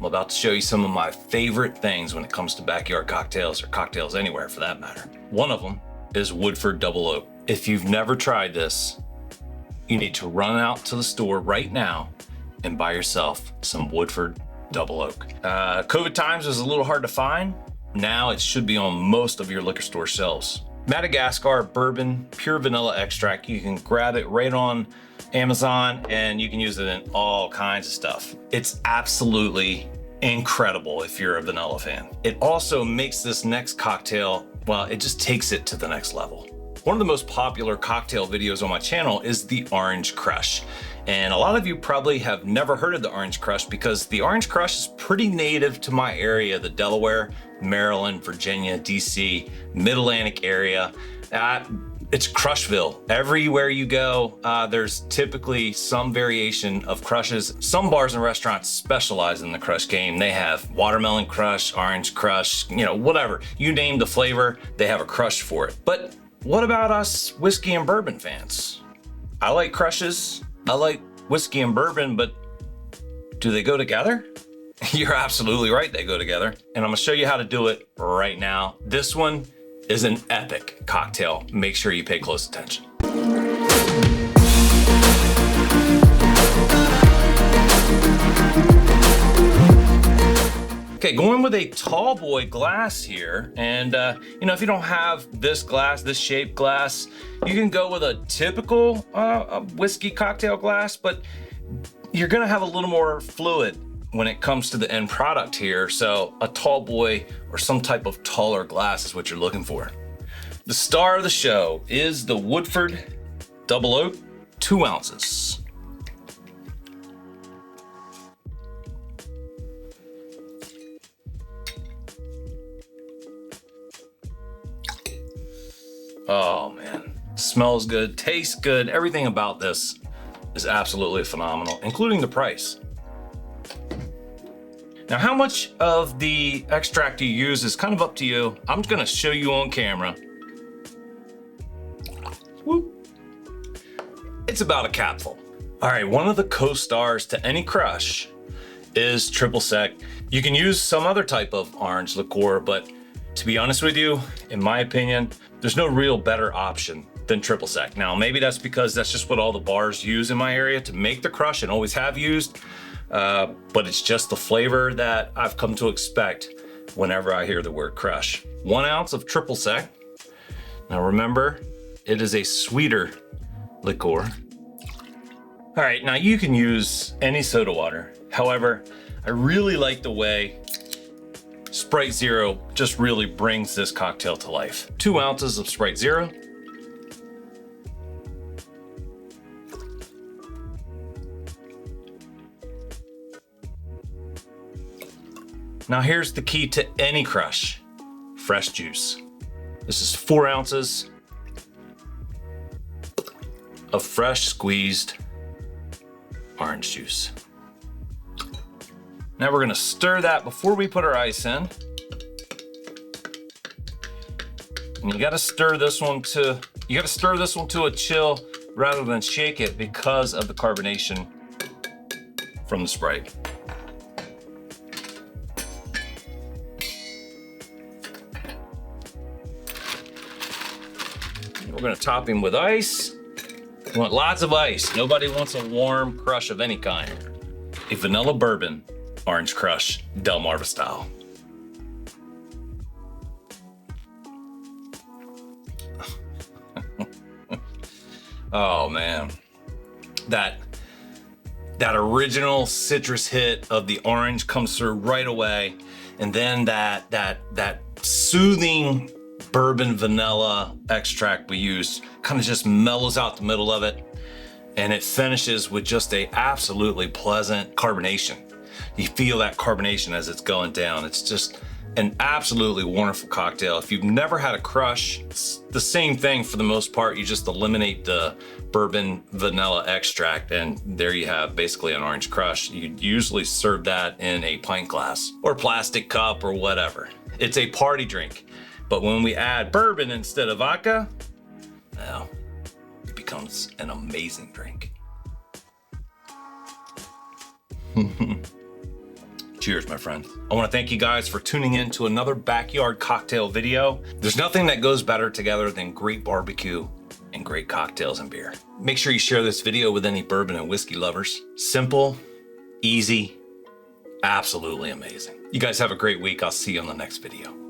about to show you some of my favorite things when it comes to backyard cocktails, or cocktails anywhere for that matter. One of them is Woodford Double Oak. If you've never tried this, you need to run out to the store right now and buy yourself some Woodford Double Oak. COVID times was a little hard to find. Now it should be on most of your liquor store shelves. Madagascar bourbon, pure vanilla extract. You can grab it right on Amazon and you can use it in all kinds of stuff. It's absolutely incredible if you're a vanilla fan. It also makes this next cocktail, well, it just takes it to the next level. One of the most popular cocktail videos on my channel is the Orange Crush. And a lot of you probably have never heard of the Orange Crush because the Orange Crush is pretty native to my area, the Delaware, Maryland, Virginia, DC, Mid-Atlantic area. It's Crushville. Everywhere you go, there's typically some variation of crushes. Some bars and restaurants specialize in the crush game. They have watermelon crush, orange crush, whatever. You name the flavor, they have a crush for it. But what about us whiskey and bourbon fans? I like crushes, I like whiskey and bourbon, but do they go together? You're absolutely right, they go together. And I'm gonna show you how to do it right now. This one is an epic cocktail. Make sure you pay close attention. Okay, going with a tall boy glass here. And if you don't have this glass, this shaped glass, you can go with a typical whiskey cocktail glass, but you're gonna have a little more fluid when it comes to the end product here. So a tall boy or some type of taller glass is what you're looking for. The star of the show is the Woodford Double Oak, 2 ounces. Oh man, smells good, tastes good. Everything about this is absolutely phenomenal, including the price. Now, how much of the extract you use is kind of up to you. I'm just gonna show you on camera. Whoop. It's about a capful. All right, one of the co-stars to any crush is triple sec. You can use some other type of orange liqueur, but to be honest with you, in my opinion, there's no real better option than triple sec. Now, maybe that's because that's just what all the bars use in my area to make the crush and always have used. But it's just the flavor that I've come to expect whenever I hear the word crush. 1 ounce of triple sec. Now remember, it is a sweeter liqueur. All right, now you can use any soda water. However, I really like the way Sprite Zero just really brings this cocktail to life. 2 ounces of Sprite Zero. Now here's the key to any crush, fresh juice. This is 4 ounces of fresh squeezed orange juice. Now we're gonna stir that before we put our ice in. And you gotta stir this one to a chill rather than shake it because of the carbonation from the Sprite. We're gonna top him with ice. We want lots of ice. Nobody wants a warm crush of any kind. A vanilla bourbon orange crush, Delmarva style. Oh man, that original citrus hit of the orange comes through right away, and then that soothing bourbon vanilla extract we used kind of just mellows out the middle of it, and it finishes with just a absolutely pleasant carbonation. You feel that carbonation as it's going down. It's just an absolutely wonderful cocktail. If you've never had a crush, it's the same thing for the most part. You just eliminate the bourbon vanilla extract, and there you have basically an orange crush. You usually serve that in a pint glass or plastic cup or whatever. It's a party drink. But when we add bourbon instead of vodka, well, it becomes an amazing drink. Cheers, my friend. I want to thank you guys for tuning in to another backyard cocktail video. There's nothing that goes better together than great barbecue and great cocktails and beer. Make sure you share this video with any bourbon and whiskey lovers. Simple, easy, absolutely amazing. You guys have a great week. I'll see you on the next video.